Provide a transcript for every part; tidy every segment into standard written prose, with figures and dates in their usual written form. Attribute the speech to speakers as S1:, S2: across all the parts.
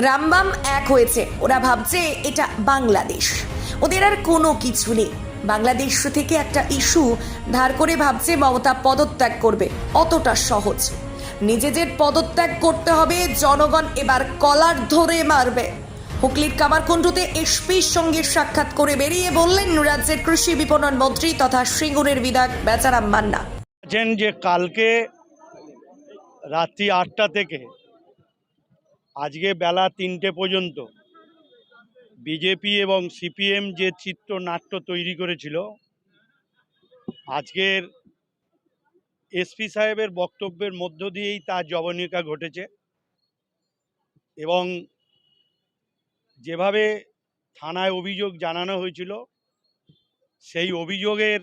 S1: রামবাম এক হয়েছে, ওরা ভাবছে এটা বাংলাদেশ, ওদের আর কোনো কিছু নেই। বাংলাদেশ থেকে একটা ইস্যু ধার করে ভাবছে মমতা পদত্যাগ করবে, অতটা সহজ। নিজেদের পদত্যাগ করতে হবে, জনগণ এবার কলার ধরে মারবে। হুগলির কামারকুণ্ডুতে এসপির সঙ্গে সাক্ষাৎ করে বেরিয়ে বললেন রাজ্যের কৃষি বিপণন মন্ত্রী তথা সিঙ্গুরের বিধায়ক বেচারাম মান্না।
S2: যে কালকে রাত্রি ৮টা থেকে আজকে বেলা ৩টে পর্যন্ত বিজেপি এবং সিপিএম যে চিত্রনাট্য তৈরি করেছিল, আজকের এসপি সাহেবের বক্তব্যের মধ্য দিয়েই তার জবনিকা ঘটেছে। এবং যেভাবে থানায় অভিযোগ জানানো হয়েছিল, সেই অভিযোগের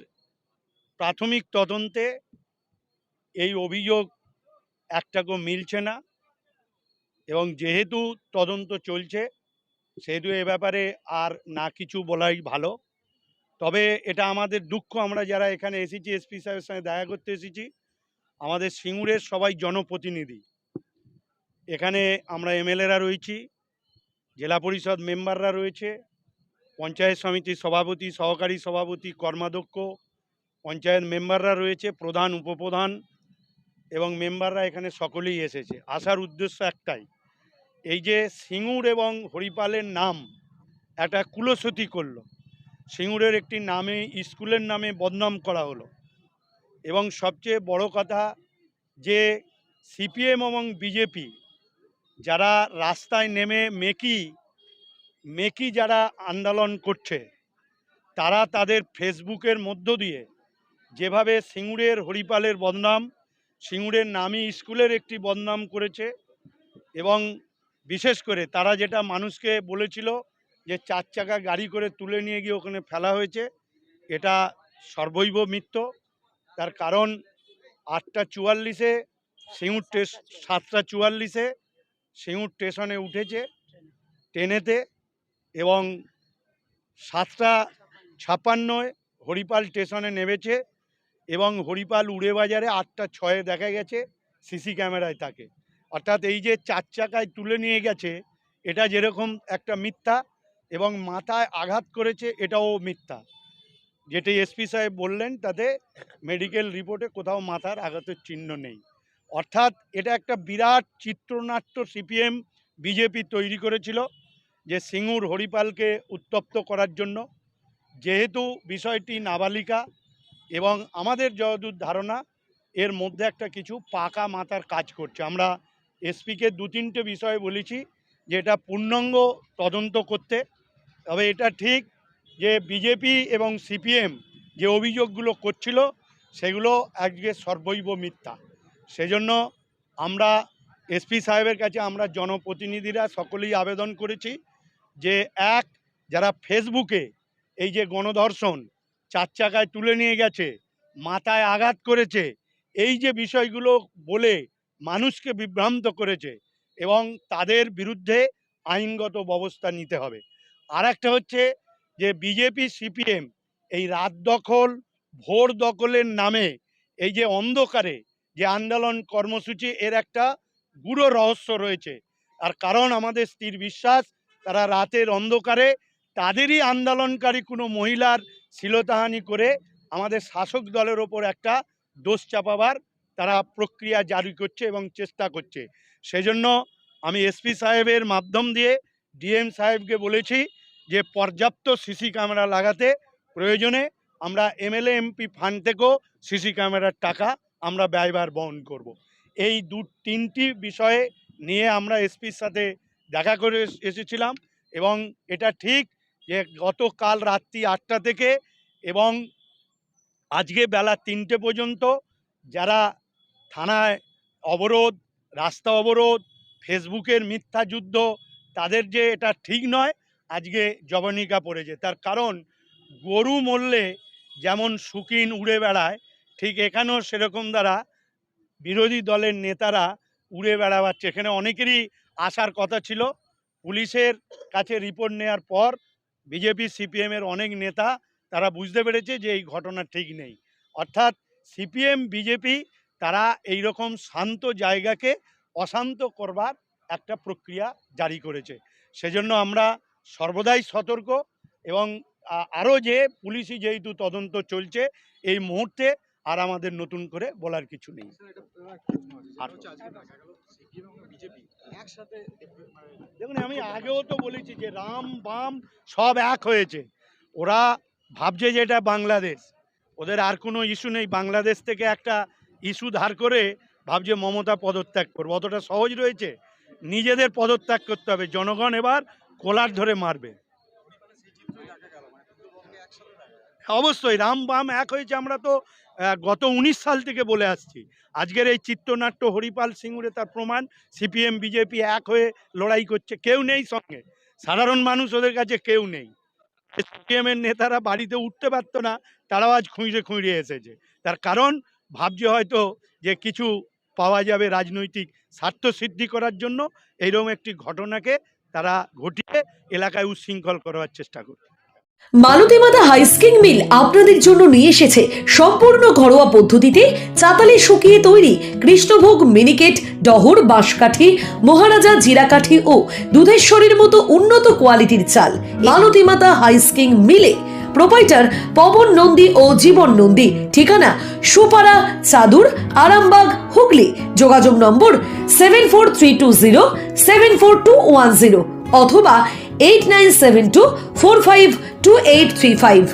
S2: প্রাথমিক তদন্তে এই অভিযোগ একটাকেও মিলছে না। এবং যেহেতু তদন্ত চলছে, সেহেতু এ ব্যাপারে আর না কিছু বলাই ভালো। তবে এটা আমাদের দুঃখ, আমরা যারা এখানে এসেছি, এসপি সাহেবের সঙ্গে দেখা করতে এসেছি, আমাদের সিঙ্গুরের সবাই জনপ্রতিনিধি। এখানে আমরা এমএলএরা রয়েছি, জেলা পরিষদ মেম্বাররা রয়েছে, পঞ্চায়েত সমিতির সভাপতি, সহকারী সভাপতি, কর্মাধ্যক্ষ, পঞ্চায়েত মেম্বাররা রয়েছে, প্রধান, উপপ্রধান এবং মেম্বাররা এখানে সকলেই এসেছে। আসার উদ্দেশ্য একটাই, এই যে সিঙ্গুর এবং হরিপালের নাম একটা কুলসতি করলো, সিঙ্গুরের একটি নামে, স্কুলের নামে বদনাম করা হলো। এবং সবচেয়ে বড় কথা যে সিপিএম এবং বিজেপি যারা রাস্তায় নেমে মেকি যারা আন্দোলন করছে, তারা তাদের ফেসবুকের মধ্য দিয়ে যেভাবে সিঙ্গুরের হরিপালের বদনাম, সিঙ্গুরের নামী স্কুলের একটি বদনাম করেছে। এবং বিশেষ করে তারা যেটা মানুষকে বলেছিল যে 4 চাকা গাড়ি করে তুলে নিয়ে গিয়ে ওখানে ফেলা হয়েছে, এটা সর্বৈব মিথ্য। তার কারণ 8টা 44-এ সিঙ্গুর 7টা 44-এ সিঙ্গুর স্টেশনে উঠেছে ট্রেনেতে, এবং 7টা 56-এ হরিপাল স্টেশনে নেমেছে। এবং হরিপাল উড়েবাজারে 8টা 6-এ দেখা গেছে সিসি ক্যামেরায় তাকে। অর্থাৎ এই যে 4 চাকায় তুলে নিয়ে গেছে, এটা যেরকম একটা মিথ্যা, এবং মাথায় আঘাত করেছে এটাও মিথ্যা। যেটি এসপি সাহেব বললেন, তাতে মেডিকেল রিপোর্টে কোথাও মাথার আঘাতের চিহ্ন নেই। অর্থাৎ এটা একটা বিরাট চিত্রনাট্য সিপিএম বিজেপি তৈরি করেছিল যে সিঙ্গুর হরিপালকে উত্তপ্ত করার জন্য। যেহেতু বিষয়টি নাবালিকা এবং আমাদের যতদূর ধারণা এর মধ্যে একটা কিছু পাকা মাথার কাজ করছে। আমরা এসপিকে 2-3টে বিষয় বলেছি যে এটা পূর্ণাঙ্গ তদন্ত করতে। তবে এটা ঠিক যে বিজেপি এবং সিপিএম যে অভিযোগগুলো করছিল, সেগুলো আজকে সর্বৈব মিথ্যা। সেজন্য আমরা এসপি সাহেবের কাছে আমরা জনপ্রতিনিধিরা সকলেই আবেদন করেছি যে যারা ফেসবুকে এই যে গণধর্ষণ, 4 চাকায় তুলে নিয়ে গেছে, মাথায় আঘাত করেছে, এই যে বিষয়গুলো বলে মানুষকে বিভ্রান্ত করেছে, এবং তাদের বিরুদ্ধে আইনগত ব্যবস্থা নিতে হবে। আর একটা হচ্ছে যে বিজেপি সিপিএম এই রাত দখল, ভোর দখলের নামে এই যে অন্ধকারে যে আন্দোলন কর্মসূচি, এর একটা গূঢ় রহস্য রয়েছে। আর কারণ আমাদের স্থির বিশ্বাস, তারা রাতের অন্ধকারে তাদেরই আন্দোলনকারী কোনো মহিলার শ্লীলতাহানি করে আমাদের শাসক দলের ওপর একটা দোষ চাপাবার তারা প্রক্রিয়া জারি করছে এবং চেষ্টা করছে। সেজন্য আমি এসপি সাহেবের মাধ্যম দিয়ে ডিএম সাহেবকে বলেছি যে পর্যাপ্ত সিসি ক্যামেরা লাগাতে, প্রয়োজনে আমরা এমএলএ এমপি ফান্ড থেকেও সিসি ক্যামেরার টাকা আমরা ব্যয়ভার বহন করব। এই 2-3টি বিষয়ে নিয়ে আমরা এসপির সাথে দেখা করে এসেছিলাম। এবং এটা ঠিক যে গতকাল রাত্রি 8টা থেকে এবং আজকে বেলা 3টে পর্যন্ত যারা থানায় অবরোধ, রাস্তা অবরোধ, ফেসবুকের মিথ্যা যুদ্ধ, তাদের যে এটা ঠিক নয়, আজকে জবনিকা পড়েছে। তার কারণ গরু মরলে যেমন শুকিন উড়ে বেড়ায়, ঠিক এখানেও সেরকম দ্বারা বিরোধী দলের নেতারা উড়ে বেড়াচ্ছে। এখানে অনেকেরই আসার কথা ছিল। পুলিশের কাছে রিপোর্ট নেওয়ার পর বিজেপি সিপিএমের অনেক নেতা তারা বুঝতে পেরেছে যে এই ঘটনা ঠিক নেই। অর্থাৎ সিপিএম বিজেপি তারা এই রকম শান্ত জায়গাকে অশান্ত করবার একটা প্রক্রিয়া জারি করেছে। সেজন্য আমরা সর্বদাই সতর্ক এবং আরও যে পুলিশি যেহেতু তদন্ত চলছে এই মুহূর্তে আর আমাদের নতুন করে বলার কিছু নেই। দেখুন, আমি আগেও তো বলেছি যে রাম বাম সব এক হয়েছে। ওরা ভাবছে যে এটা বাংলাদেশ, ওদের আর কোনো ইস্যু নেই। বাংলাদেশ থেকে একটা ইস্যু ধার করে ভাবছে মমতা পদত্যাগ করবে, অতটা সহজ রয়েছে? নিজেদের পদত্যাগ করতে হবে। জনগণ এবার কোলার ধরে মারবে। অবশ্যই রাম বাম এক হয়েছে, আমরা তো গত 19 সাল থেকে বলে আসছি। আজকের এই চিত্রনাট্য হরিপাল সিঙ্গুরে তার প্রমাণ। সিপিএম বিজেপি এক হয়ে লড়াই করছে, কেউ নেই সঙ্গে, সাধারণ মানুষ ওদের কাছে কেউ নেই। সিপিএমের নেতারা বাড়িতে উঠতে পারতো না, তারাও আজ খুঁড়ে খুঁড়ে এসেছে। তার কারণ ভাবছে হয়তো যে কিছু পাওয়া যাবে রাজনৈতিক স্বার্থ সিদ্ধি করার জন্য। এইরকম একটি ঘটনাকে তারা ঘটিয়ে এলাকায় উচ্ছৃঙ্খল করার চেষ্টা করছে।
S3: মালতী মাতা হাইস্কিং মিল আপনাদের জন্য নিয়ে এসেছে সম্পূর্ণ ঘরোয়া পদ্ধতিতে চাতালে শুকিয়ে তৈরি কৃষ্ণভোগ মিনিকেট, ডহর, বাঁশকাঠি, মহারাজা জিরাকাঠি ও দুধেশ্বরীর মতো উন্নত কোয়ালিটির চাল। মালতী মাতা হাইস্কিং মিলে প্রোপাইটার পবন নন্দী ও জীবন নন্দী। ঠিকানা সুপারা, চাদুর, আরামবাগ, হুগলি। যোগাযোগ নম্বর 7432074210 অথবা 8972452835।